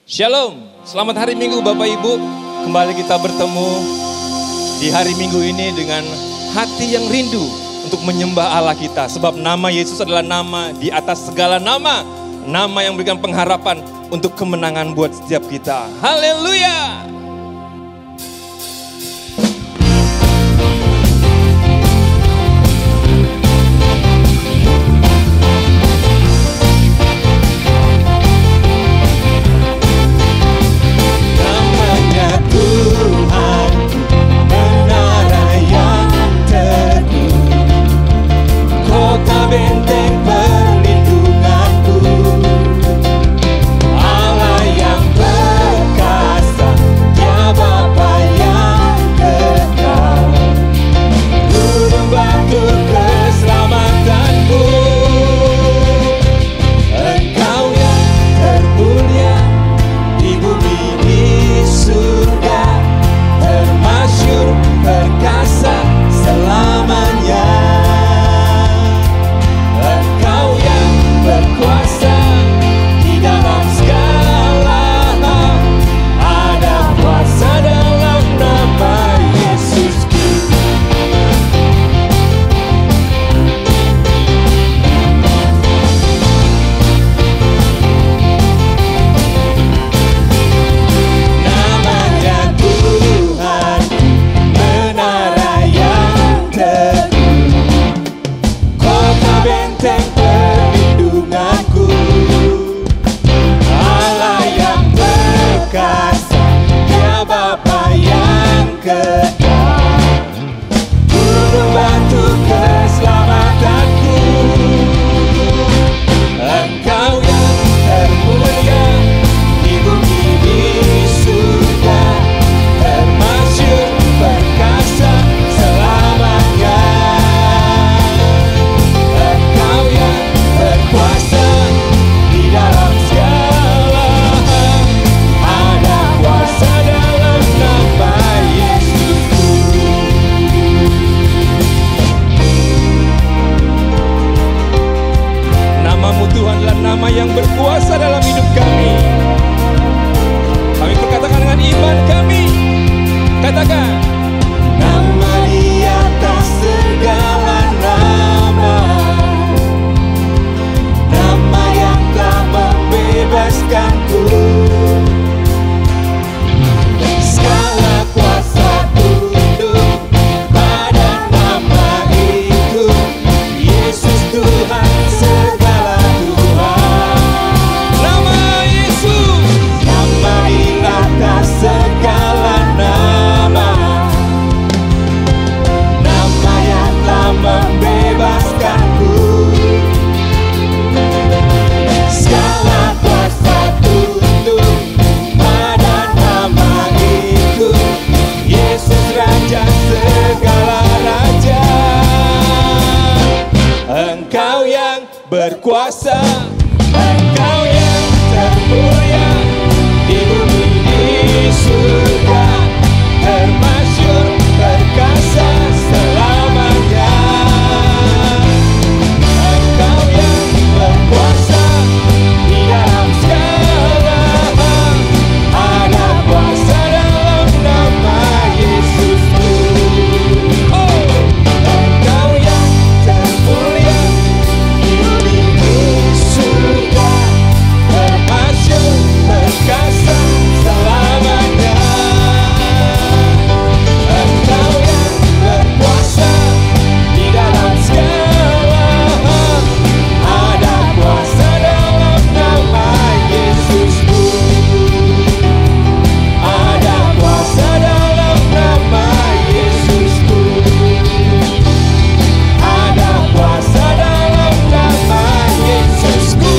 Shalom, selamat hari Minggu Bapak Ibu. Kembali kita bertemu di hari Minggu ini dengan hati yang rindu untuk menyembah Allah kita. Sebab nama Yesus adalah nama di atas segala nama. Nama yang memberikan pengharapan untuk kemenangan buat setiap kita. Haleluya. Allah yang perkasa berkuasa, Engkau yang termulia di bumi di surga, termasyhur perkasa selamanya. Engkau yang berkuasa di dalam segala hal, ada kuasa dalam nama Yesusku. Oh, Engkau yang termulia di bumi di surga, termasyhur perkasa selamanya. Engkau yang berkuasa di dalam segala hal, ada kuasa dalam nama Yesusku. Ada kuasa dalam nama Yesusku. Ada kuasa dalam nama Yesusku.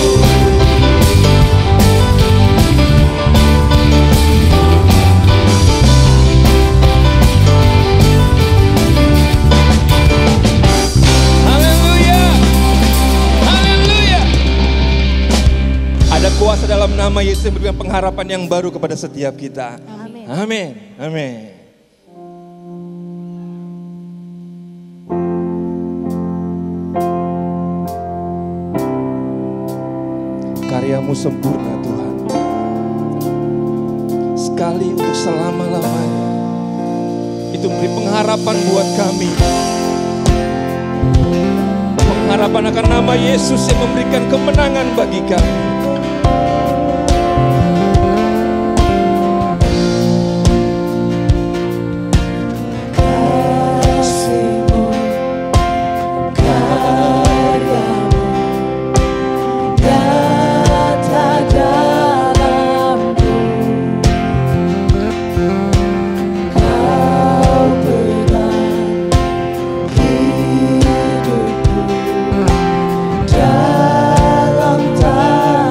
Haleluya. Haleluya. Ada kuasa dalam nama Yesus yang memberikan pengharapan yang baru kepada setiap kita. Amin. Amin. Amin. Karyamu sempurna Tuhan. Sekali untuk selama-lamanya. Itu memberi pengharapan buat kami. Pengharapan akan nama Yesus yang memberikan kemenangan bagi kami. Kasih-Mu, karya-Mu, nyata dalamku. Kau pegang hidupku dalam tangan.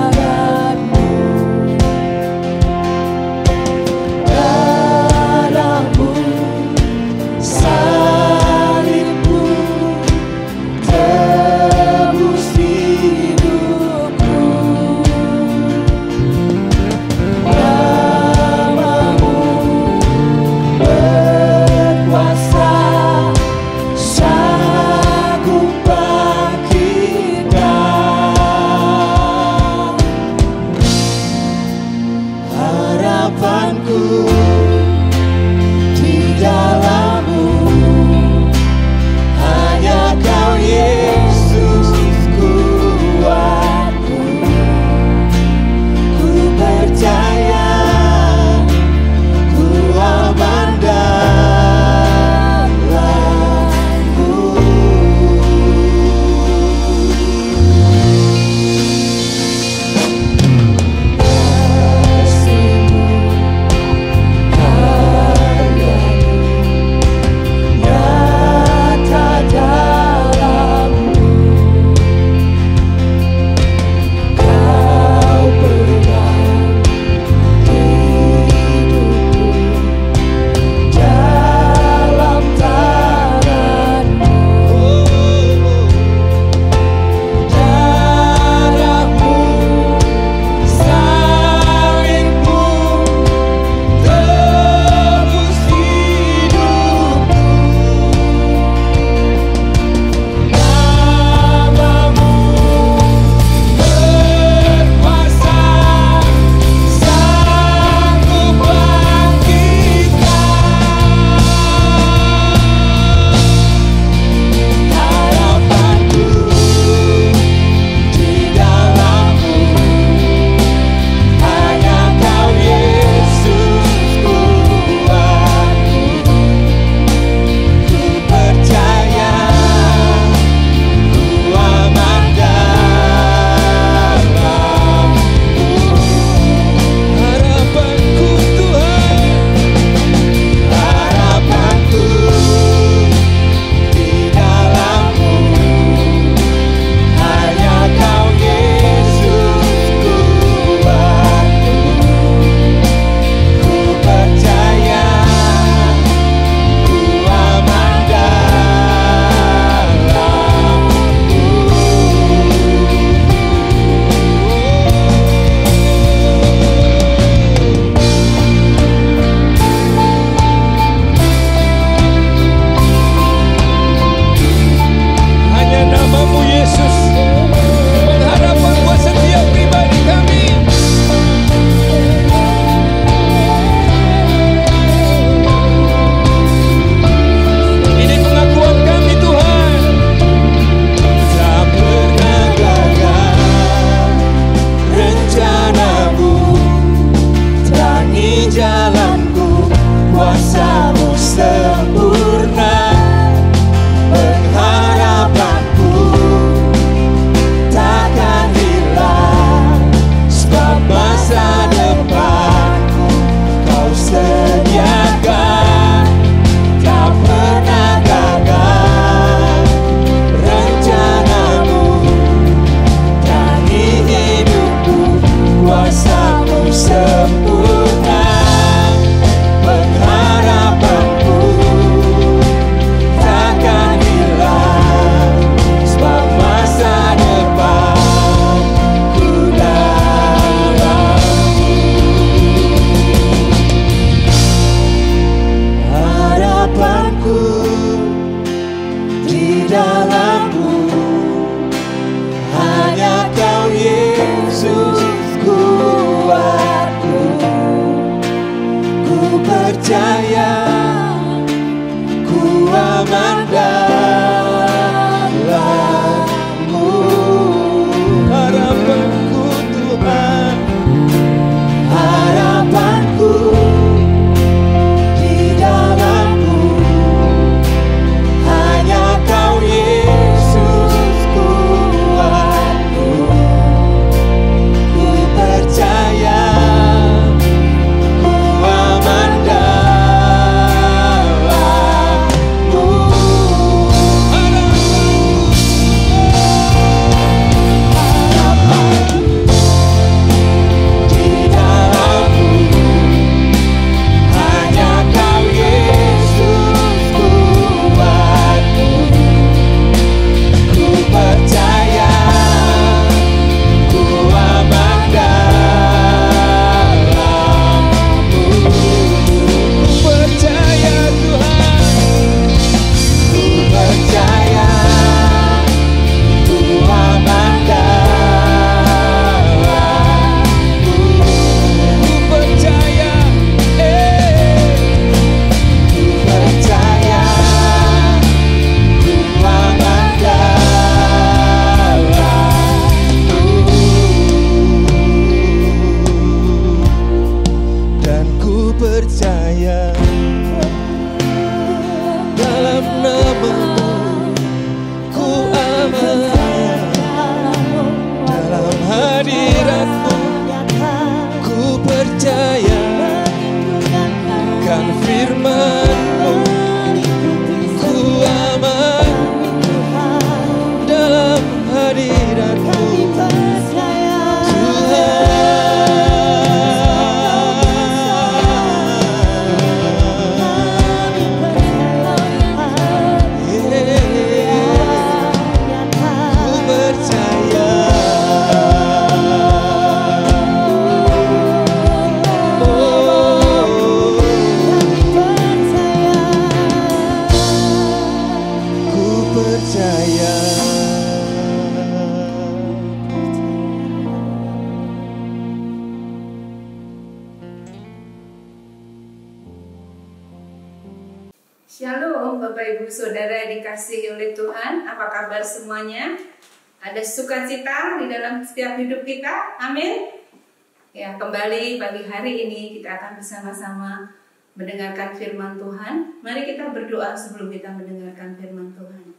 Shalom Bapak Ibu Saudara dikasihi oleh Tuhan. Apa kabar semuanya? Ada sukacita di dalam setiap hidup kita? Amin. Ya, kembali pagi hari ini kita akan bersama-sama mendengarkan firman Tuhan. Mari kita berdoa sebelum kita mendengarkan firman Tuhan.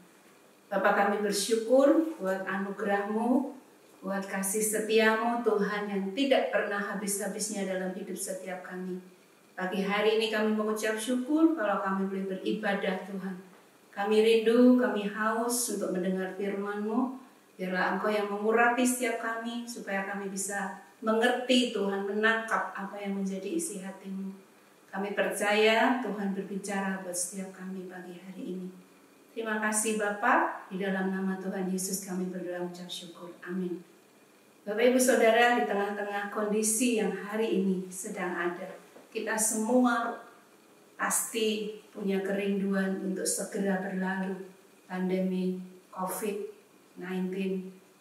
Bapa, kami bersyukur buat anugerah-Mu, buat kasih setia-Mu Tuhan yang tidak pernah habis-habisnya dalam hidup setiap kami. Pagi hari ini kami mengucap syukur kalau kami boleh beribadah Tuhan. Kami rindu, kami haus untuk mendengar firman-Mu. Biarlah Engkau yang mengurapi setiap kami supaya kami bisa mengerti Tuhan, menangkap apa yang menjadi isi hati-Mu. Kami percaya Tuhan berbicara buat setiap kami pagi hari ini. Terima kasih Bapa, di dalam nama Tuhan Yesus kami berdoa ucap syukur. Amin. Bapak Ibu Saudara, di tengah-tengah kondisi yang hari ini sedang ada, kita semua pasti punya kerinduan untuk segera berlalu pandemi COVID-19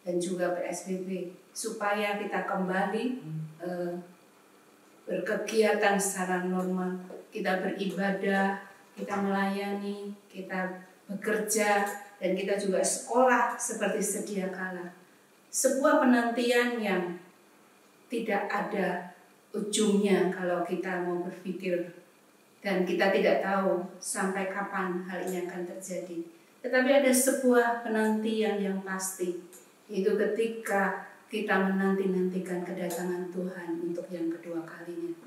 dan juga PSBB, supaya kita kembali berkegiatan secara normal, kita beribadah, kita melayani, kita bekerja, dan kita juga sekolah seperti sedia kala. Sebuah penantian yang tidak ada ujungnya kalau kita mau berpikir, dan kita tidak tahu sampai kapan hal ini akan terjadi. Tetapi ada sebuah penantian yang pasti, yaitu ketika kita menanti-nantikan kedatangan Tuhan untuk yang kedua kalinya.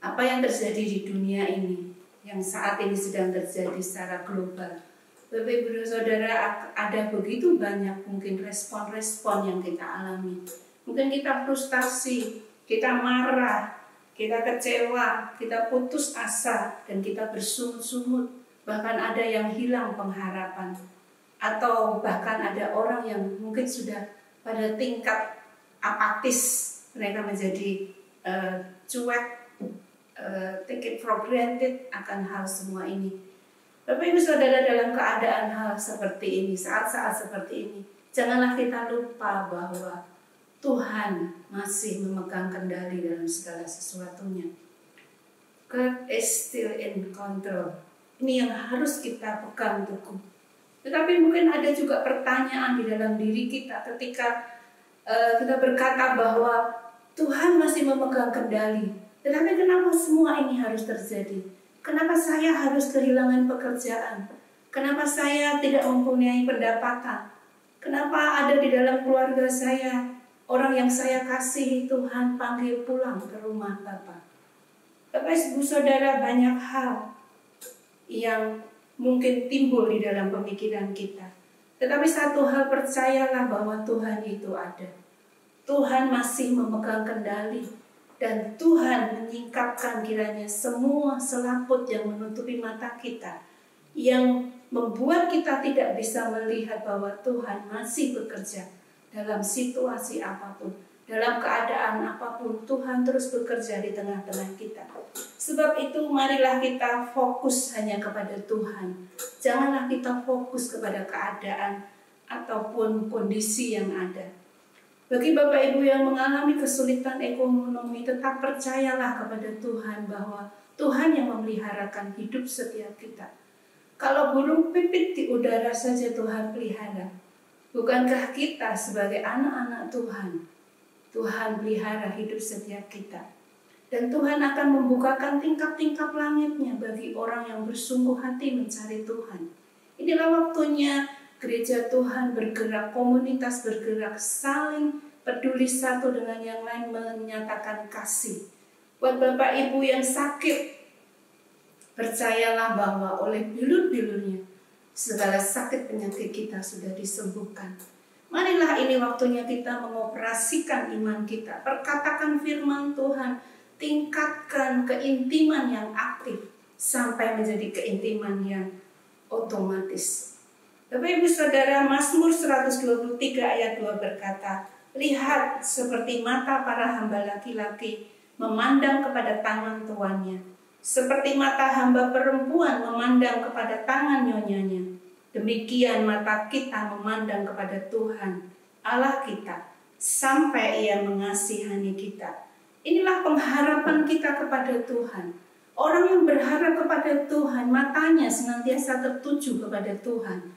Apa yang terjadi di dunia ini, yang saat ini sedang terjadi secara global, Bapak Ibu Saudara, ada begitu banyak mungkin respon-respon yang kita alami. Mungkin kita frustasi, kita marah, kita kecewa, kita putus asa, dan kita bersungut-sungut. Bahkan ada yang hilang pengharapan. Atau bahkan ada orang yang mungkin sudah pada tingkat apatis. Mereka menjadi cuek, take it for granted akan hal semua ini. Bapak Ibu Saudara, dalam keadaan hal seperti ini, saat-saat seperti ini, janganlah kita lupa bahwa Tuhan masih memegang kendali dalam segala sesuatunya. God is still in control. Ini yang harus kita pegang teguh. Tetapi mungkin ada juga pertanyaan di dalam diri kita ketika kita berkata bahwa Tuhan masih memegang kendali. Tetapi kenapa semua ini harus terjadi? Kenapa saya harus kehilangan pekerjaan? Kenapa saya tidak mempunyai pendapatan? Kenapa ada di dalam keluarga saya orang yang saya kasihi Tuhan panggil pulang ke rumah Bapak? Bapak Ibu Saudara, banyak hal yang mungkin timbul di dalam pemikiran kita. Tetapi satu hal, percayalah bahwa Tuhan itu ada. Tuhan masih memegang kendali. Dan Tuhan menyingkapkan kiranya semua selaput yang menutupi mata kita, yang membuat kita tidak bisa melihat bahwa Tuhan masih bekerja dalam situasi apapun, dalam keadaan apapun. Tuhan terus bekerja di tengah-tengah kita. Sebab itu marilah kita fokus hanya kepada Tuhan. Janganlah kita fokus kepada keadaan ataupun kondisi yang ada. Bagi Bapak Ibu yang mengalami kesulitan ekonomi, tetap percayalah kepada Tuhan bahwa Tuhan yang memeliharakan hidup setiap kita. Kalau burung pipit di udara saja Tuhan pelihara, bukankah kita sebagai anak-anak Tuhan, Tuhan pelihara hidup setiap kita. Dan Tuhan akan membukakan tingkap-tingkap langitnya bagi orang yang bersungguh hati mencari Tuhan. Inilah waktunya gereja Tuhan bergerak, komunitas bergerak, saling peduli satu dengan yang lain, menyatakan kasih. Buat Bapak Ibu yang sakit, percayalah bahwa oleh bilur-bilurnya segala sakit penyakit kita sudah disembuhkan. Marilah ini waktunya kita mengoperasikan iman kita, perkatakan firman Tuhan, tingkatkan keintiman yang aktif sampai menjadi keintiman yang otomatis. Bapak Ibu Saudara, Mazmur 123 ayat 2 berkata, lihat seperti mata para hamba laki-laki memandang kepada tangan tuannya, seperti mata hamba perempuan memandang kepada tangan nyonyanya, demikian mata kita memandang kepada Tuhan Allah kita, sampai Ia mengasihani kita. Inilah pengharapan kita kepada Tuhan, Orang yang berharap kepada Tuhan, matanya senantiasa tertuju kepada Tuhan.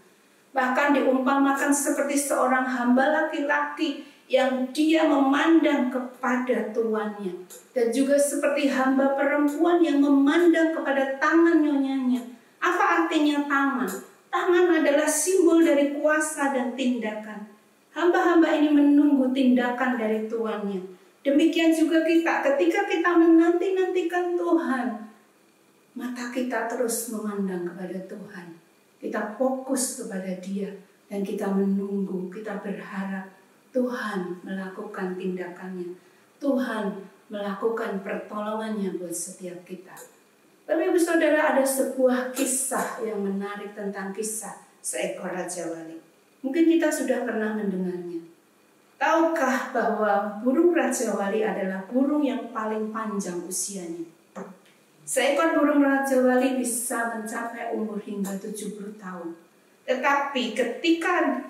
Bahkan diumpamakan seperti seorang hamba laki-laki yang dia memandang kepada tuannya. Dan juga seperti hamba perempuan yang memandang kepada tangan nyonyanya. Apa artinya tangan? Tangan adalah simbol dari kuasa dan tindakan. Hamba-hamba ini menunggu tindakan dari tuannya. Demikian juga kita, ketika kita menanti-nantikan Tuhan, mata kita terus memandang kepada Tuhan. Kita fokus kepada Dia dan kita menunggu, kita berharap Tuhan melakukan tindakannya. Tuhan melakukan pertolongannya buat setiap kita. Tapi Ibu Saudara, ada sebuah kisah yang menarik tentang kisah seekor Raja Wali. Mungkin kita sudah pernah mendengarnya. Tahukah bahwa burung Raja Wali adalah burung yang paling panjang usianya? Seekor burung Raja Wali bisa mencapai umur hingga 70 tahun. Tetapi ketika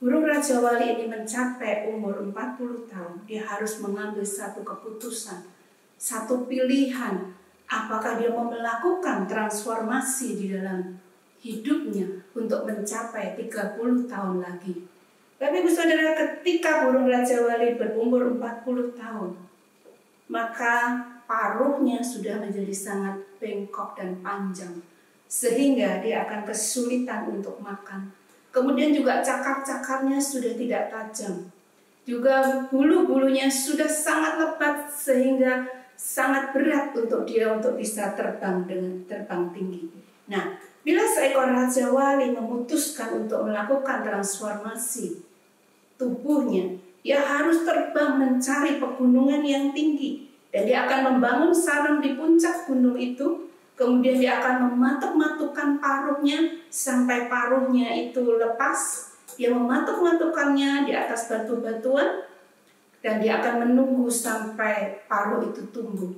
burung Raja Wali ini mencapai umur 40 tahun, dia harus mengambil satu keputusan, satu pilihan. Apakah dia mau melakukan transformasi di dalam hidupnya untuk mencapai 30 tahun lagi. Tapi Ibu Saudara, ketika burung Raja Wali berumur 40 tahun, maka paruhnya sudah menjadi sangat bengkok dan panjang, sehingga dia akan kesulitan untuk makan. Kemudian juga cakar-cakarnya sudah tidak tajam. Juga bulu-bulunya sudah sangat lebat sehingga sangat berat untuk dia untuk bisa terbang dengan terbang tinggi. Nah, bila seekor Raja Wali memutuskan untuk melakukan transformasi tubuhnya, dia harus terbang mencari pegunungan yang tinggi. Dan dia akan membangun sarang di puncak gunung itu. Kemudian dia akan mematuk-matukkan paruhnya sampai paruhnya itu lepas. Dia mematuk-matukannya di atas batu-batuan. Dan dia akan menunggu sampai paruh itu tumbuh.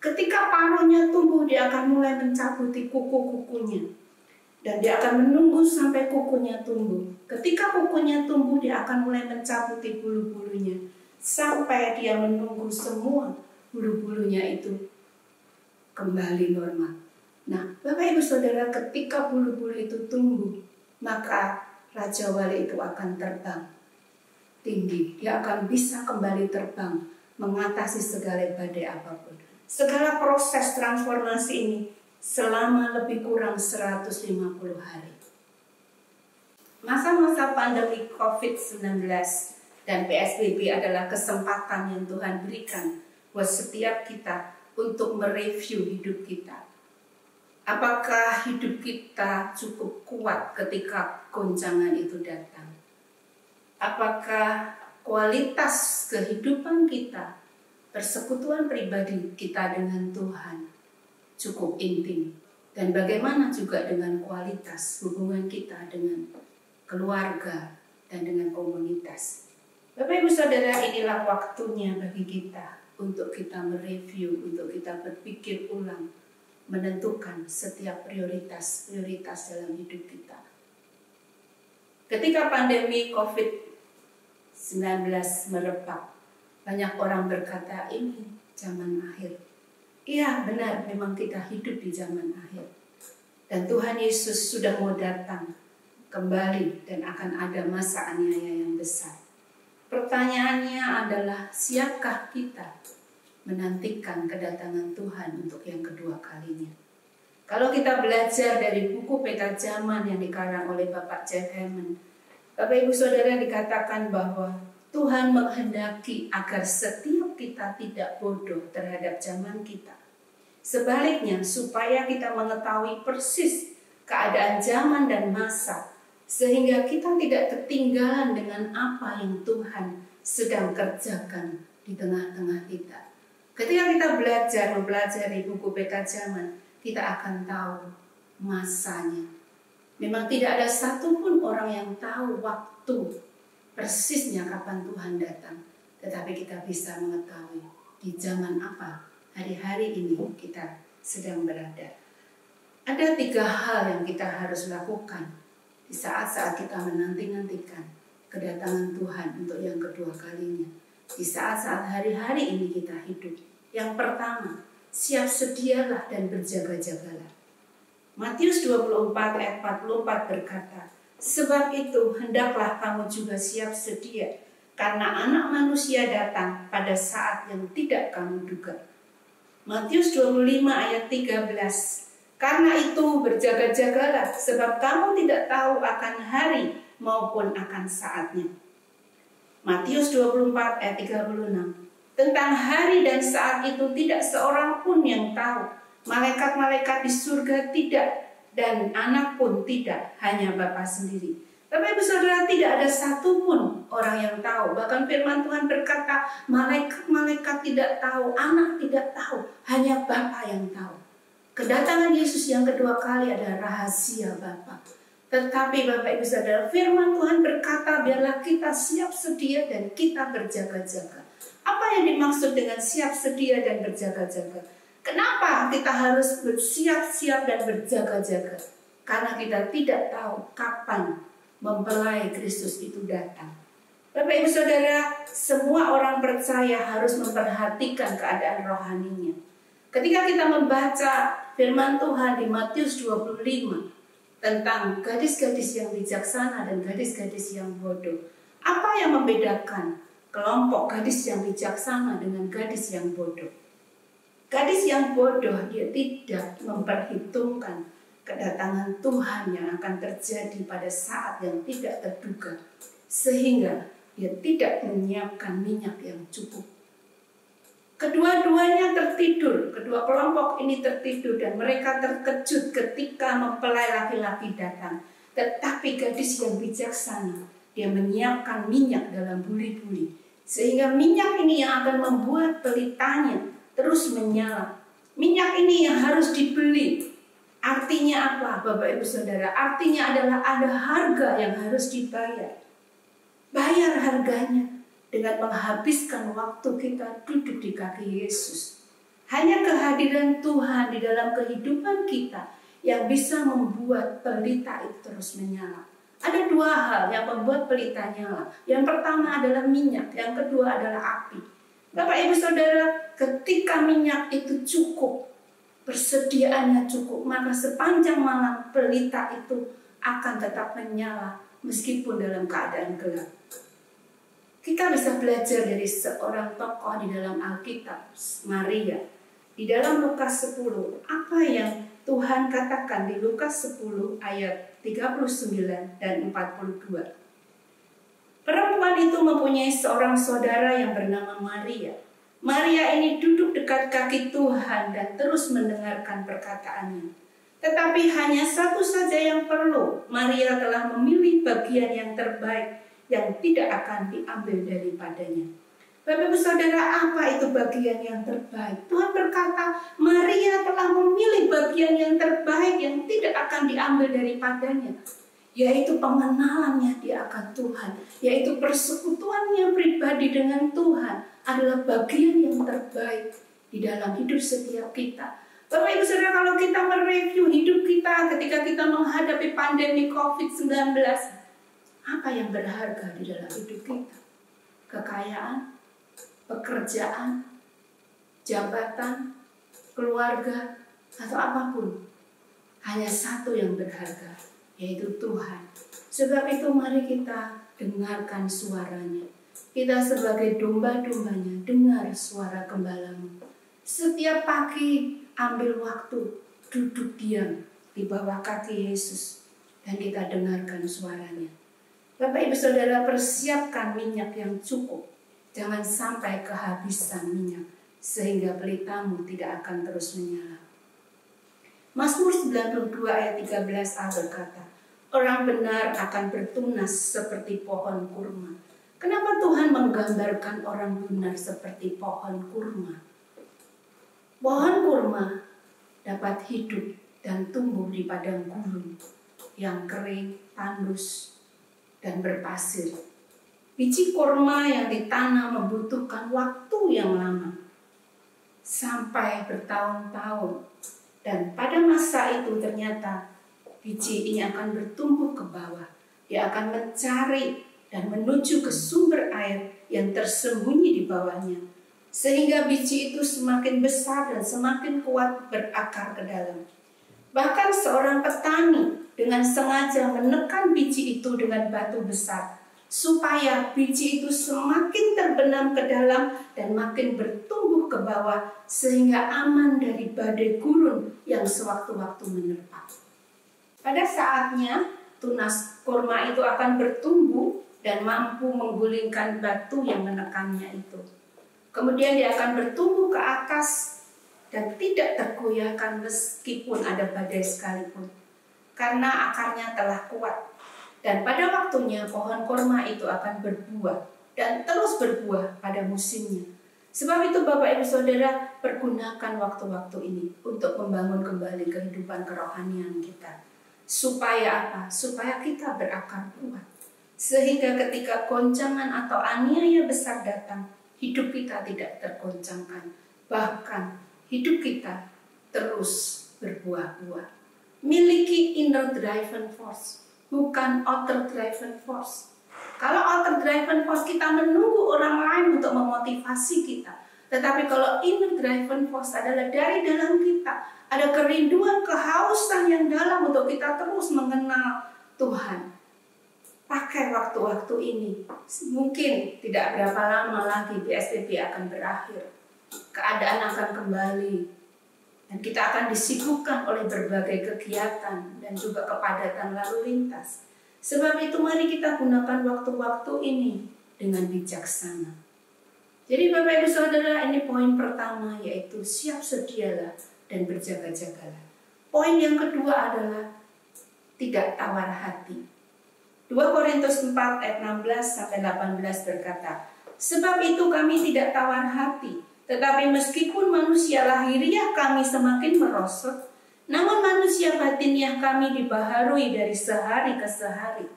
Ketika paruhnya tumbuh, dia akan mulai mencabuti kuku-kukunya. Dan dia akan menunggu sampai kukunya tumbuh. Ketika kukunya tumbuh, dia akan mulai mencabuti bulu-bulunya. Sampai dia menunggu semua bulu-bulunya itu kembali normal. Nah, Bapak Ibu Saudara, ketika bulu-bulu itu tumbuh, maka Raja Wali itu akan terbang tinggi. Dia akan bisa kembali terbang, mengatasi segala badai apapun. Segala proses transformasi ini selama lebih kurang 150 hari. Masa-masa pandemi COVID-19 dan PSBB adalah kesempatan yang Tuhan berikan buat setiap kita untuk mereview hidup kita. Apakah hidup kita cukup kuat ketika goncangan itu datang? Apakah kualitas kehidupan kita, persekutuan pribadi kita dengan Tuhan cukup intim? Dan bagaimana juga dengan kualitas hubungan kita dengan keluarga dan dengan komunitas? Bapak Ibu Saudara, inilah waktunya bagi kita untuk kita mereview, untuk kita berpikir ulang, menentukan setiap prioritas dalam hidup kita. Ketika pandemi COVID-19 merebak, banyak orang berkata ini zaman akhir. Iya, benar, memang kita hidup di zaman akhir. Dan Tuhan Yesus sudah mau datang kembali dan akan ada masa aniaya yang besar. Pertanyaannya adalah, siapkah kita menantikan kedatangan Tuhan untuk yang kedua kalinya? Kalau kita belajar dari buku Peta Zaman yang dikarang oleh Bapak Jeff Hammond, Bapak Ibu Saudara, dikatakan bahwa Tuhan menghendaki agar setiap kita tidak bodoh terhadap zaman kita. Sebaliknya, supaya kita mengetahui persis keadaan zaman dan masa, sehingga kita tidak ketinggalan dengan apa yang Tuhan sedang kerjakan di tengah-tengah kita. Ketika kita mempelajari buku Peta Zaman, kita akan tahu masanya. Memang tidak ada satupun orang yang tahu waktu persisnya kapan Tuhan datang. Tetapi kita bisa mengetahui di zaman apa hari-hari ini kita sedang berada. Ada 3 hal yang kita harus lakukan di saat-saat kita menanti-nantikan kedatangan Tuhan untuk yang kedua kalinya. Di saat-saat hari-hari ini kita hidup. Yang pertama, siap sedialah dan berjaga-jagalah. Matius 24 ayat 44 berkata, sebab itu hendaklah kamu juga siap sedia, karena anak manusia datang pada saat yang tidak kamu duga. Matius 25 ayat 13, karena itu berjaga-jagalah, sebab kamu tidak tahu akan hari maupun akan saatnya. Matius 24 ayat 36, tentang hari dan saat itu tidak seorang pun yang tahu, malaikat-malaikat di surga tidak, dan anak pun tidak, hanya Bapa sendiri. Bapak Ibu Saudara, tidak ada satupun orang yang tahu. Bahkan firman Tuhan berkata, malaikat-malaikat tidak tahu, anak tidak tahu, hanya Bapa yang tahu. Kedatangan Yesus yang kedua kali adalah rahasia Bapa. Tetapi Bapak Ibu Saudara, firman Tuhan berkata, biarlah kita siap sedia dan kita berjaga-jaga. Apa yang dimaksud dengan siap sedia dan berjaga-jaga? Kenapa kita harus bersiap-siap dan berjaga-jaga? Karena kita tidak tahu kapan mempelai Kristus itu datang. Bapak Ibu Saudara, semua orang percaya harus memperhatikan keadaan rohaninya. Ketika kita membaca firman Tuhan di Matius 25 tentang gadis-gadis yang bijaksana dan gadis-gadis yang bodoh, apa yang membedakan kelompok gadis yang bijaksana dengan gadis yang bodoh? Gadis yang bodoh, dia tidak memperhitungkan kedatangan Tuhan yang akan terjadi pada saat yang tidak terduga, sehingga dia tidak menyiapkan minyak yang cukup. Kedua-duanya tertidur, kedua kelompok ini tertidur dan mereka terkejut ketika mempelai laki-laki datang. Tetapi gadis yang bijaksana, dia menyiapkan minyak dalam buli-buli, sehingga minyak ini yang akan membuat pelitanya terus menyala. Minyak ini yang harus dibeli. Artinya apa, Bapak Ibu Saudara? Artinya adalah ada harga yang harus dibayar. Bayar harganya dengan menghabiskan waktu kita duduk di kaki Yesus. Hanya kehadiran Tuhan di dalam kehidupan kita yang bisa membuat pelita itu terus menyala. Ada dua hal yang membuat pelita nyala. Yang pertama adalah minyak, yang kedua adalah api. Bapak Ibu Saudara, ketika minyak itu cukup, persediaannya cukup, maka sepanjang malam pelita itu akan tetap menyala meskipun dalam keadaan gelap. Kita bisa belajar dari seorang tokoh di dalam Alkitab, Maria. Di dalam Lukas 10, apa yang Tuhan katakan di Lukas 10 ayat 39 dan 42. Perempuan itu mempunyai seorang saudara yang bernama Maria. Maria ini duduk dekat kaki Tuhan dan terus mendengarkan perkataannya. Tetapi hanya satu saja yang perlu. Maria telah memilih bagian yang terbaik yang tidak akan diambil daripadanya. Bapak Ibu Saudara, apa itu bagian yang terbaik? Tuhan berkata, Maria telah memilih bagian yang terbaik yang tidak akan diambil daripadanya. Yaitu pengenalannya dia akan Tuhan, yaitu persekutuannya pribadi dengan Tuhan adalah bagian yang terbaik di dalam hidup setiap kita. Bapak Ibu Saudara, kalau kita mereview hidup kita ketika kita menghadapi pandemi COVID-19, apa yang berharga di dalam hidup kita? Kekayaan, pekerjaan, jabatan, keluarga, atau apapun. Hanya satu yang berharga, yaitu Tuhan. Sebab itu mari kita dengarkan suaranya. Kita sebagai domba-dombanya dengar suara gembalamu. Setiap pagi ambil waktu duduk diam di bawah kaki Yesus dan kita dengarkan suaranya. Bapak Ibu Saudara, persiapkan minyak yang cukup. Jangan sampai kehabisan minyak sehingga pelitamu tidak akan terus menyala. Mazmur 92 ayat 13a berkata, orang benar akan bertunas seperti pohon kurma. Kenapa Tuhan menggambarkan orang benar seperti pohon kurma? Pohon kurma dapat hidup dan tumbuh di padang gurun yang kering, tandus, dan berpasir. Biji kurma yang ditanam membutuhkan waktu yang lama, sampai bertahun-tahun. Dan pada masa itu ternyata biji ini akan bertumbuh ke bawah. Dia akan mencari dan menuju ke sumber air yang tersembunyi di bawahnya. sehingga biji itu semakin besar dan semakin kuat berakar ke dalam. Bahkan seorang petani dengan sengaja menekan biji itu dengan batu besar, supaya biji itu semakin terbenam ke dalam dan makin bertumbuh ke bawah, sehingga aman dari badai gurun yang sewaktu-waktu menerpa. Pada saatnya, tunas kurma itu akan bertumbuh dan mampu menggulingkan batu yang menekannya itu. Kemudian dia akan bertumbuh ke atas dan tidak tergoyahkan meskipun ada badai sekalipun, karena akarnya telah kuat. Dan pada waktunya pohon kurma itu akan berbuah dan terus berbuah pada musimnya. Sebab itu Bapak Ibu Saudara, pergunakan waktu-waktu ini untuk membangun kembali kehidupan kerohanian kita. Supaya apa? Supaya kita berakar kuat. Sehingga ketika goncangan atau aniaya besar datang, hidup kita tidak tergoncangkan. Bahkan hidup kita terus berbuah-buah. Miliki inner driven force, bukan outer driven force. Kalau outer driven force, kita menunggu orang lain untuk memotivasi kita. Tetapi kalau inner driven force adalah dari dalam kita, ada kerinduan, kehausan yang dalam untuk kita terus mengenal Tuhan. Pakai waktu-waktu ini. Mungkin tidak berapa lama lagi PSBB akan berakhir. Keadaan akan kembali. Dan kita akan disibukkan oleh berbagai kegiatan dan juga kepadatan lalu lintas. Sebab itu mari kita gunakan waktu-waktu ini dengan bijaksana. Jadi Bapak Ibu Saudara, ini poin pertama, yaitu siap sedialah dan berjaga-jagalah. Poin yang kedua adalah tidak tawar hati. 2 Korintus 4 ayat 16-18 berkata, sebab itu kami tidak tawar hati, tetapi meskipun manusia lahiriah kami semakin merosot, namun manusia batiniah kami dibaharui dari sehari ke sehari.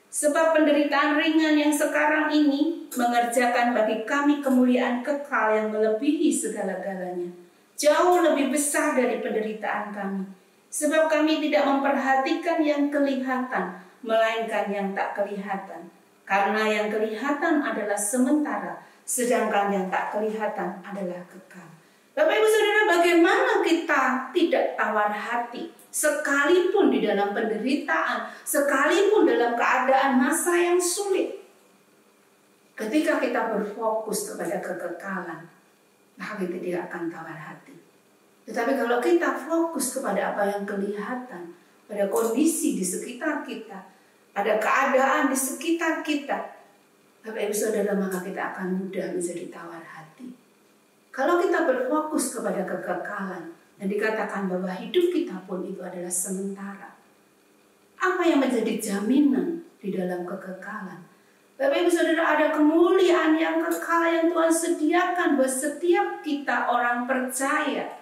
Sebab penderitaan ringan yang sekarang ini mengerjakan bagi kami kemuliaan kekal yang melebihi segala-galanya, jauh lebih besar dari penderitaan kami. Sebab kami tidak memperhatikan yang kelihatan, melainkan yang tak kelihatan. Karena yang kelihatan adalah sementara, sedangkan yang tak kelihatan adalah kekal. Bapak Ibu Saudara, bagaimana kita tidak tawar hati sekalipun di dalam penderitaan, sekalipun dalam keadaan masa yang sulit? Ketika kita berfokus kepada kekekalan, maka kita tidak akan tawar hati. Tetapi kalau kita fokus kepada apa yang kelihatan, pada kondisi di sekitar kita, pada keadaan di sekitar kita, Bapak Ibu Saudara, maka kita akan mudah menjadi tawar hati. Kalau kita berfokus kepada kekekalan dan dikatakan bahwa hidup kita pun itu adalah sementara, apa yang menjadi jaminan di dalam kekekalan? Bapak Ibu Saudara, ada kemuliaan yang kekal yang Tuhan sediakan buat setiap kita orang percaya.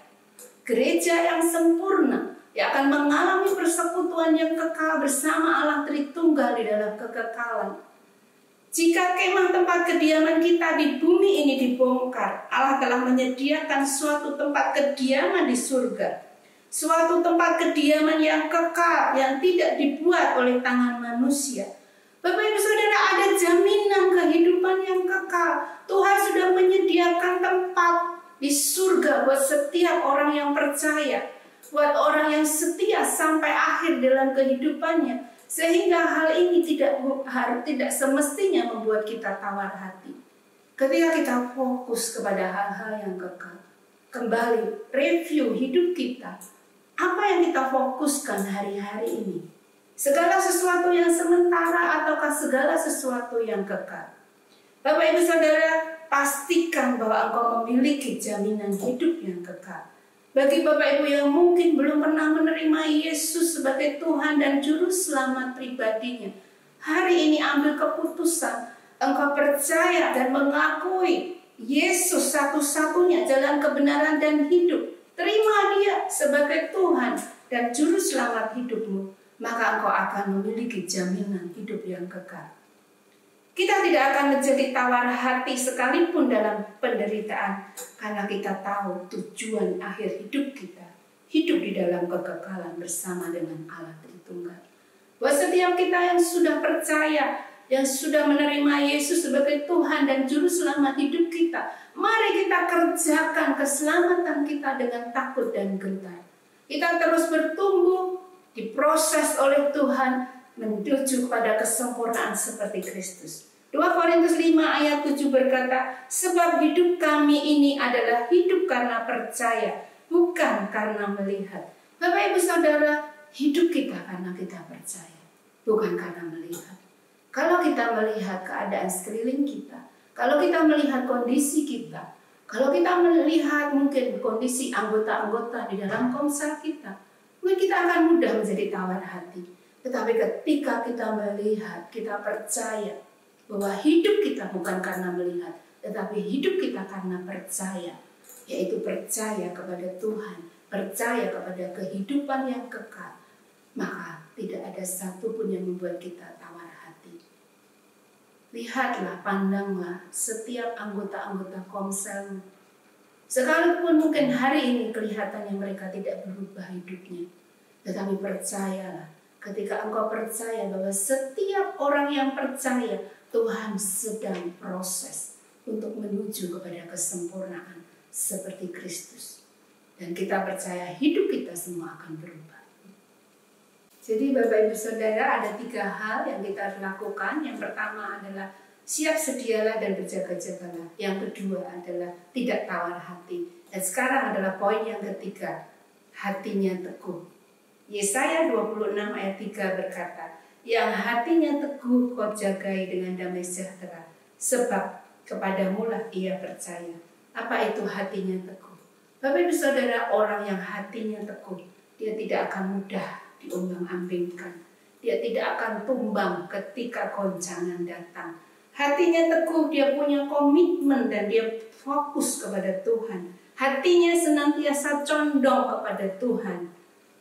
Gereja yang sempurna yang akan mengalami persekutuan yang kekal bersama Allah Tritunggal di dalam kekekalan. Jika kemah tempat kediaman kita di bumi ini dibongkar, Allah telah menyediakan suatu tempat kediaman di surga. Suatu tempat kediaman yang kekal, yang tidak dibuat oleh tangan manusia. Bapak Ibu Saudara, ada jaminan kehidupan yang kekal. Tuhan sudah menyediakan tempat di surga buat setiap orang yang percaya. Buat orang yang setia sampai akhir dalam kehidupannya. Sehingga hal ini tidak semestinya membuat kita tawar hati. Ketika kita fokus kepada hal-hal yang kekal, kembali review hidup kita, apa yang kita fokuskan hari-hari ini? Segala sesuatu yang sementara ataukah segala sesuatu yang kekal? Bapak Ibu Saudara, pastikan bahwa engkau memiliki jaminan hidup yang kekal. Bagi Bapak Ibu yang mungkin belum pernah menerima Yesus sebagai Tuhan dan Juru Selamat pribadinya, hari ini ambil keputusan, engkau percaya dan mengakui Yesus satu-satunya jalan kebenaran dan hidup. Terima Dia sebagai Tuhan dan Juru Selamat hidupmu, maka engkau akan memiliki jaminan hidup yang kekal. Kita tidak akan menjadi tawar hati sekalipun dalam penderitaan, karena kita tahu tujuan akhir hidup kita, hidup di dalam kekekalan bersama dengan Allah Tritunggal. Buat setiap kita yang sudah percaya yang sudah menerima Yesus sebagai Tuhan dan Juru Selamat hidup kita, mari kita kerjakan keselamatan kita dengan takut dan gentar. Kita terus bertumbuh, diproses oleh Tuhan menuju pada kesempurnaan seperti Kristus. 2 Korintus 5 ayat 7 berkata, sebab hidup kami ini adalah hidup karena percaya, bukan karena melihat. Bapak Ibu Saudara, hidup kita karena kita percaya, bukan karena melihat. Kalau kita melihat keadaan sekeliling kita, kalau kita melihat kondisi kita, kalau kita melihat mungkin kondisi anggota-anggota di dalam komsel kita, mungkin kita akan mudah menjadi tawar hati. Tetapi ketika kita melihat, kita percaya bahwa hidup kita bukan karena melihat, tetapi hidup kita karena percaya, yaitu percaya kepada Tuhan, percaya kepada kehidupan yang kekal, maka tidak ada satupun yang membuat kita tawar hati. Lihatlah, pandanglah setiap anggota-anggota komselmu. Sekalipun mungkin hari ini kelihatannya mereka tidak berubah hidupnya, tetapi percayalah, ketika engkau percaya bahwa setiap orang yang percaya, Tuhan sedang proses untuk menuju kepada kesempurnaan seperti Kristus. Dan kita percaya hidup kita semua akan berubah. Jadi Bapak Ibu Saudara, ada 3 hal yang kita harus lakukan. Yang pertama adalah siap sedialah dan berjaga-jagalah. Yang kedua adalah tidak tawar hati. Dan sekarang adalah poin yang ketiga, hatinya teguh. Yesaya 26 ayat 3 berkata, yang hatinya teguh kau jagai dengan damai sejahtera, sebab kepadamulah ia percaya. Apa itu hatinya teguh? Bapak Ibu Saudara, orang yang hatinya teguh, dia tidak akan mudah diumbang-ambingkan. Dia tidak akan tumbang ketika goncangan datang. Hatinya teguh, dia punya komitmen dan dia fokus kepada Tuhan. Hatinya senantiasa condong kepada Tuhan.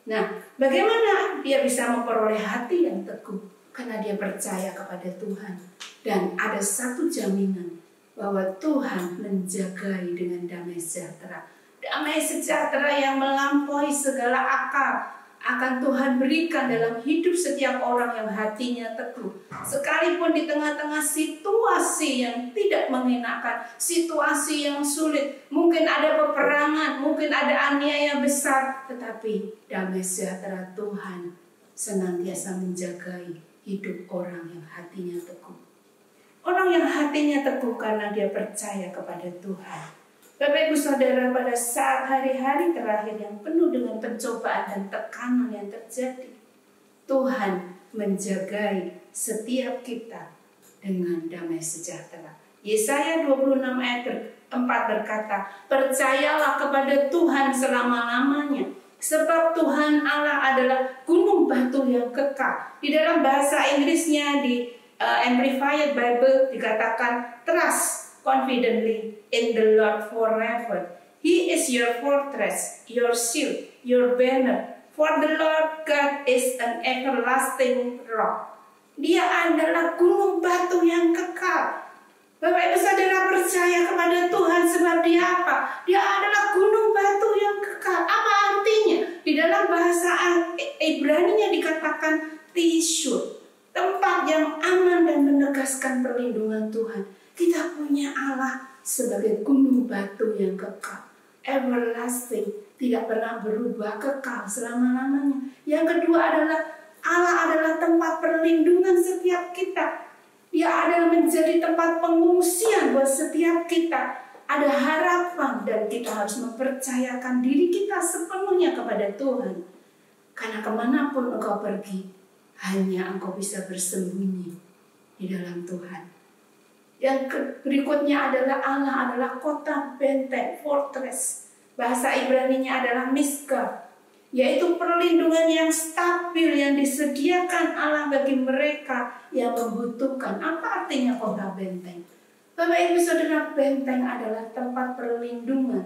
Nah, bagaimana dia bisa memperoleh hati yang teguh? Karena dia percaya kepada Tuhan. Dan ada satu jaminan bahwa Tuhan menjagai dengan damai sejahtera. Damai sejahtera yang melampaui segala akal akan Tuhan berikan dalam hidup setiap orang yang hatinya teguh. Sekalipun di tengah-tengah situasi yang tidak mengenakan, situasi yang sulit, mungkin ada peperangan, mungkin ada aniaya besar, tetapi damai sejahtera Tuhan senantiasa menjagai hidup orang yang hatinya teguh. Orang yang hatinya teguh karena dia percaya kepada Tuhan. Bapak Ibu Saudara, pada saat hari-hari terakhir yang penuh dengan pencobaan dan tekanan yang terjadi, Tuhan menjagai setiap kita dengan damai sejahtera. Yesaya 26 ayat 4 berkata, percayalah kepada Tuhan selama-lamanya, sebab Tuhan Allah adalah gunung batu yang kekal. Di dalam bahasa Inggrisnya di Amplified Bible dikatakan, trust confidently in the Lord forever. He is your fortress, your shield, your banner. For the Lord God is an everlasting rock. Dia adalah gunung batu yang kekal. Bapak Ibu Saudara percaya kepada Tuhan sebab dia apa? Dia adalah gunung batu yang kekal. Apa artinya? Di dalam bahasa Ibrani-nya dikatakan tishur, tempat yang aman dan menegaskan perlindungan Tuhan. Kita punya Allah sebagai gunung batu yang kekal, everlasting, tidak pernah berubah, kekal selama-lamanya. Yang kedua adalah Allah adalah tempat perlindungan setiap kita. Dia adalah menjadi tempat pengungsian buat setiap kita. Ada harapan dan kita harus mempercayakan diri kita sepenuhnya kepada Tuhan. Karena kemanapun engkau pergi, hanya engkau bisa bersembunyi di dalam Tuhan. Yang berikutnya adalah Allah adalah kota benteng, fortress. Bahasa Ibrani-nya adalah Mizkah, yaitu perlindungan yang stabil yang disediakan Allah bagi mereka yang membutuhkan. Apa artinya kota benteng? Bapak Ibu Saudara, benteng adalah tempat perlindungan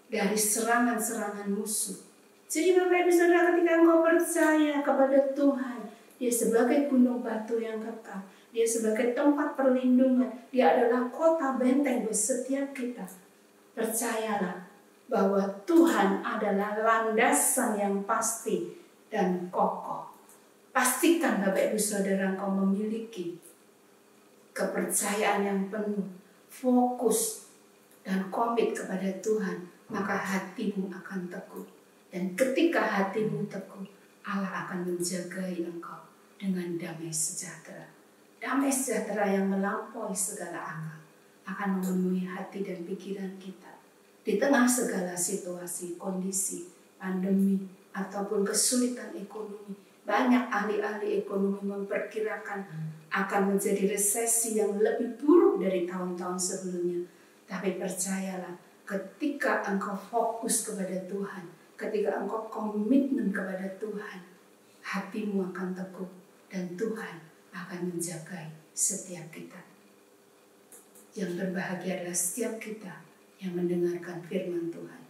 dari serangan-serangan musuh. Jadi Bapak Ibu Saudara, ketika engkau percaya kepada Tuhan, dia sebagai gunung batu yang kekal, dia sebagai tempat perlindungan, dia adalah kota benteng buat setiap kita. Percayalah bahwa Tuhan adalah landasan yang pasti dan kokoh. Pastikan Bapak Ibu Saudara engkau memiliki kepercayaan yang penuh, fokus, dan komit kepada Tuhan, maka hatimu akan teguh. Dan ketika hatimu teguh, Allah akan menjagai engkau dengan damai sejahtera. Damai sejahtera yang melampaui segala akal akan memenuhi hati dan pikiran kita. Di tengah segala situasi, kondisi, pandemi, ataupun kesulitan ekonomi, banyak ahli-ahli ekonomi memperkirakan akan menjadi resesi yang lebih buruk dari tahun-tahun sebelumnya. Tapi percayalah, ketika engkau fokus kepada Tuhan, ketika engkau komitmen kepada Tuhan, hatimu akan teguh dan Tuhan akan menjagai setiap kita. Yang berbahagia adalah setiap kita yang mendengarkan firman Tuhan.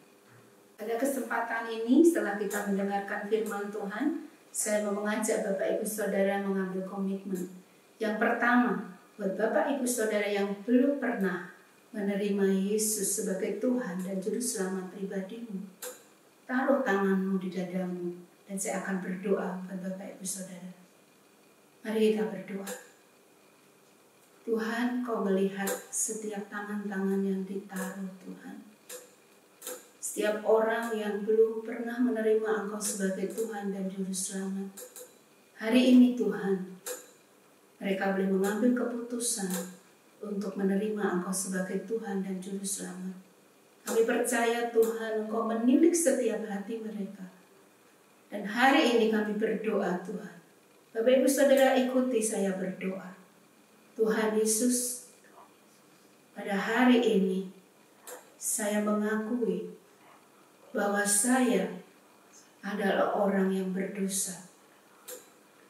Pada kesempatan ini, setelah kita mendengarkan firman Tuhan, saya mau mengajak Bapak Ibu Saudara mengambil komitmen. Yang pertama, buat Bapak Ibu Saudara yang belum pernah menerima Yesus sebagai Tuhan dan Juru Selamat pribadimu, taruh tanganmu di dadamu dan saya akan berdoa buat Bapak Ibu Saudara. Mari kita berdoa. Tuhan, Kau melihat setiap tangan-tangan yang ditaruh, Tuhan. Setiap orang yang belum pernah menerima Engkau sebagai Tuhan dan Juru Selamat. Hari ini Tuhan, mereka boleh mengambil keputusan untuk menerima Engkau sebagai Tuhan dan Juru Selamat. Kami percaya Tuhan, Engkau menilik setiap hati mereka. Dan hari ini kami berdoa Tuhan. Bapak Ibu Saudara ikuti saya berdoa. Tuhan Yesus, pada hari ini saya mengakui bahwa saya adalah orang yang berdosa.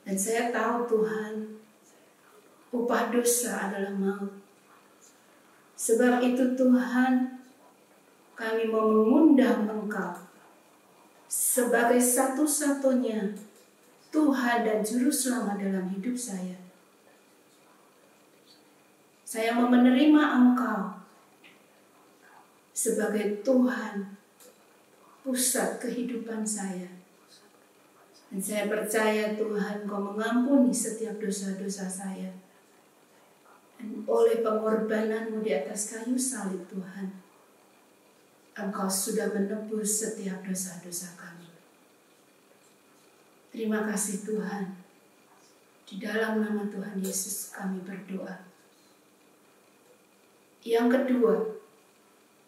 Dan saya tahu Tuhan, upah dosa adalah maut. Sebab itu Tuhan, kami mau mengundang Engkau sebagai satu-satunya Tuhan dan Juru Selamat dalam hidup saya. Saya mau menerima Engkau sebagai Tuhan, pusat kehidupan saya. Dan saya percaya Tuhan, Kau mengampuni setiap dosa-dosa saya. Dan oleh pengorbanan-Mu di atas kayu salib Tuhan, Engkau sudah menebus setiap dosa-dosa kami. Terima kasih Tuhan. Di dalam nama Tuhan Yesus kami berdoa. Yang kedua,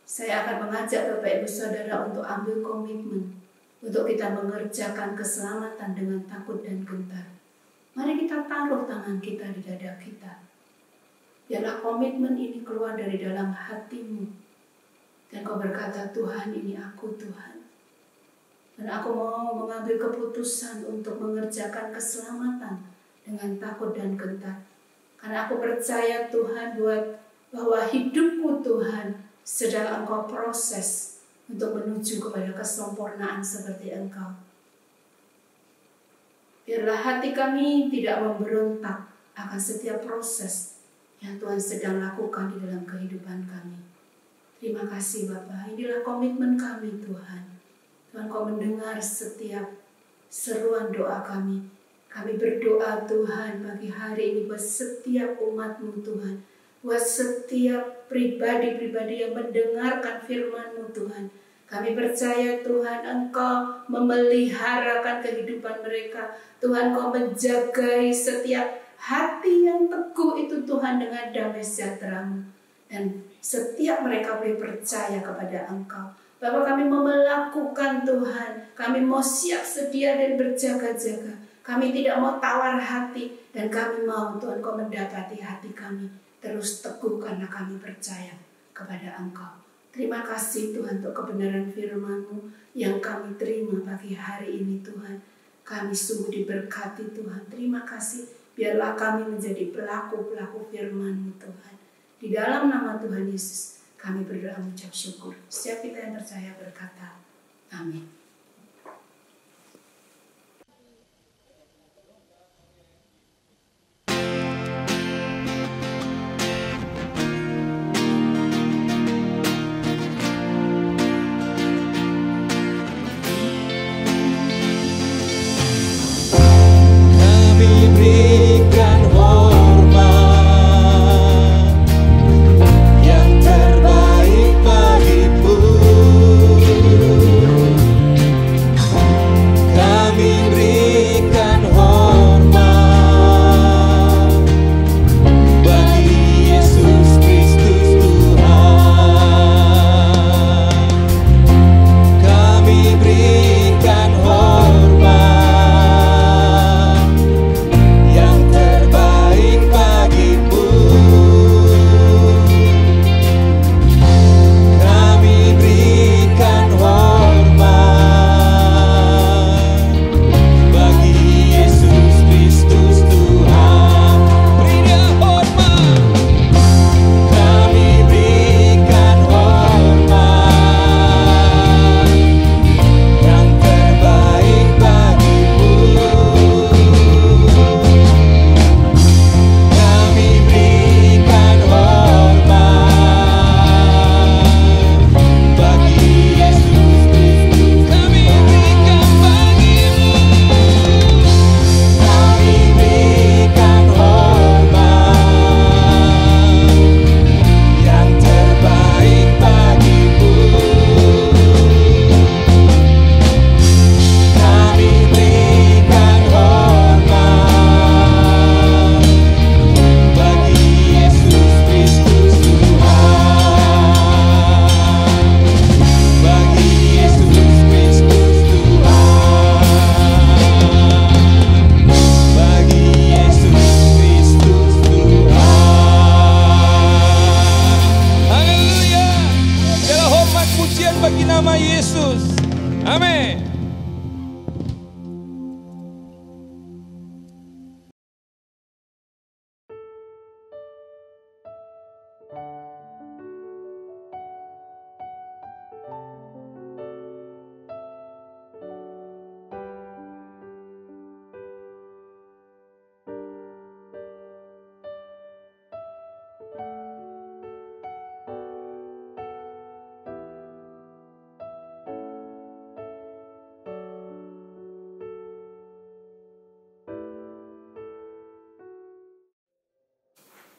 saya akan mengajak Bapak Ibu Saudara untuk ambil komitmen untuk kita mengerjakan keselamatan dengan takut dan gentar. Mari kita taruh tangan kita di dada kita. Biarlah komitmen ini keluar dari dalam hatimu. Dan kau berkata, Tuhan, ini aku Tuhan. Dan aku mau mengambil keputusan untuk mengerjakan keselamatan dengan takut dan gentar. Karena aku percaya Tuhan bahwa hidupku Tuhan sedang Engkau proses untuk menuju kepada kesempurnaan seperti Engkau. Biarlah hati kami tidak memberontak akan setiap proses yang Tuhan sedang lakukan di dalam kehidupan kami. Terima kasih Bapa, inilah komitmen kami Tuhan. Tuhan, Kau mendengar setiap seruan doa kami. Kami berdoa Tuhan bagi hari ini buat setiap umat-Mu Tuhan. Buat setiap pribadi-pribadi yang mendengarkan firman-Mu Tuhan. Kami percaya Tuhan Engkau memeliharakan kehidupan mereka. Tuhan Kau menjagai setiap hati yang teguh itu Tuhan dengan damai sejahtera-Mu. Dan setiap mereka boleh percaya kepada Engkau. Bapak, kami mau melakukan Tuhan. Kami mau siap sedia dan berjaga-jaga. Kami tidak mau tawar hati. Dan kami mau Tuhan Kau mendapati hati kami terus teguh karena kami percaya kepada Engkau. Terima kasih Tuhan untuk kebenaran firman-Mu yang kami terima pagi hari ini Tuhan. Kami sungguh diberkati Tuhan. Terima kasih. Biarlah kami menjadi pelaku-pelaku firman-Mu Tuhan. Di dalam nama Tuhan Yesus kami berdoa mengucap syukur. Setiap kita yang percaya berkata, amin. Kami berikan hormat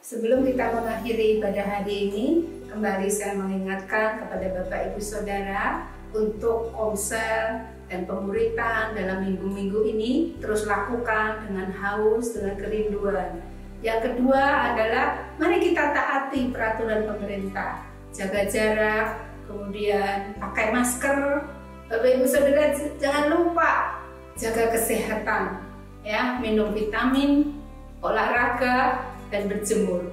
Sebelum kita mengakhiri ibadah hari ini, kembali saya mengingatkan kepada Bapak Ibu Saudara untuk komsel dan pemuritan dalam minggu-minggu ini terus lakukan dengan haus, dengan kerinduan. Yang kedua adalah mari kita taati peraturan pemerintah, jaga jarak, kemudian pakai masker. Bapak Ibu Saudara jangan lupa jaga kesehatan, ya, minum vitamin, olahraga, dan berjemur.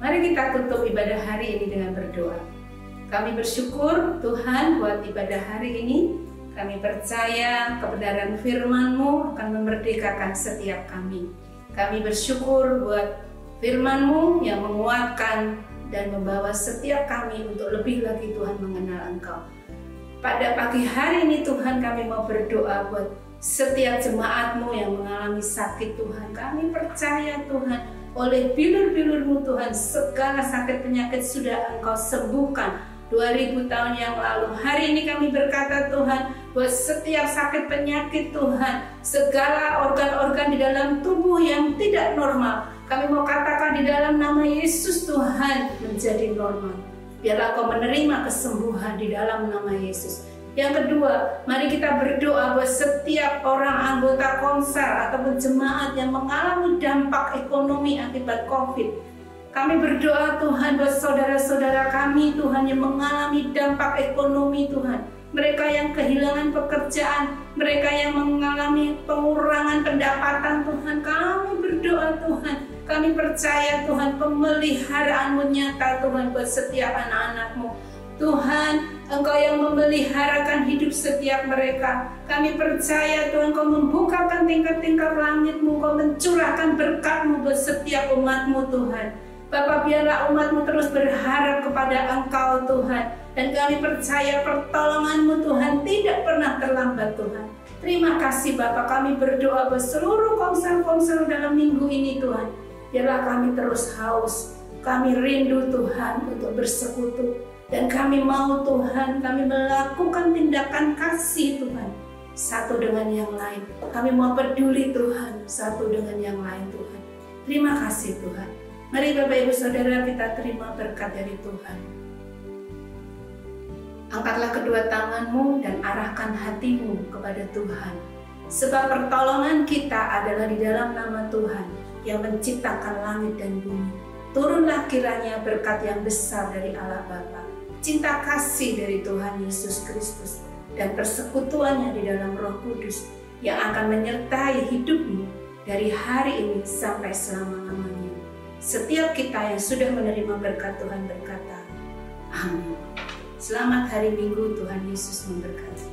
Mari kita tutup ibadah hari ini dengan berdoa. Kami bersyukur Tuhan buat ibadah hari ini. Kami percaya kebenaran firman-Mu akan memerdekakan setiap kami. Kami bersyukur buat firman-Mu yang menguatkan dan membawa setiap kami untuk lebih lagi Tuhan mengenal Engkau. Pada pagi hari ini Tuhan kami mau berdoa buat setiap jemaat-Mu yang mengalami sakit Tuhan. Kami percaya Tuhan oleh bilur-bilur-Mu Tuhan segala sakit penyakit sudah Engkau sembuhkan 2000 tahun yang lalu. Hari ini kami berkata Tuhan buat setiap sakit penyakit Tuhan, segala organ-organ di dalam tubuh yang tidak normal, kami mau katakan di dalam nama Yesus Tuhan menjadi normal. Biarlah Kau menerima kesembuhan di dalam nama Yesus. Yang kedua, mari kita berdoa buat setiap orang anggota komsel ataupun jemaat yang mengalami dampak ekonomi akibat COVID. Kami berdoa Tuhan buat saudara-saudara kami Tuhan yang mengalami dampak ekonomi Tuhan. Mereka yang kehilangan pekerjaan, mereka yang mengalami pengurangan pendapatan Tuhan. Kami berdoa Tuhan, kami percaya Tuhan pemeliharaan-Mu nyata Tuhan buat setiap anak-anak-Mu. Tuhan, Engkau yang memeliharakan hidup setiap mereka. Kami percaya Tuhan Kau membukakan tingkap-tingkap langit-Mu, Kau mencurahkan berkat-Mu buat setiap umat-Mu Tuhan. Bapa, biarlah umat-Mu terus berharap kepada Engkau Tuhan. Dan kami percaya pertolongan-Mu Tuhan tidak pernah terlambat Tuhan. Terima kasih Bapa, kami berdoa buat seluruh komsel-komsel dalam minggu ini Tuhan. Biarlah kami terus haus, kami rindu Tuhan untuk bersekutu. Dan kami mau Tuhan, kami melakukan tindakan kasih Tuhan satu dengan yang lain. Kami mau peduli Tuhan satu dengan yang lain Tuhan. Terima kasih Tuhan. Mari Bapak Ibu Saudara kita terima berkat dari Tuhan. Angkatlah kedua tanganmu dan arahkan hatimu kepada Tuhan. Sebab pertolongan kita adalah di dalam nama Tuhan yang menciptakan langit dan bumi. Turunlah kiranya berkat yang besar dari Allah Bapa, cinta kasih dari Tuhan Yesus Kristus, dan persekutuannya di dalam Roh Kudus yang akan menyertai hidupmu dari hari ini sampai selama-lamanya. Setiap kita yang sudah menerima berkat Tuhan berkata, amin. Selamat hari Minggu, Tuhan Yesus memberkati.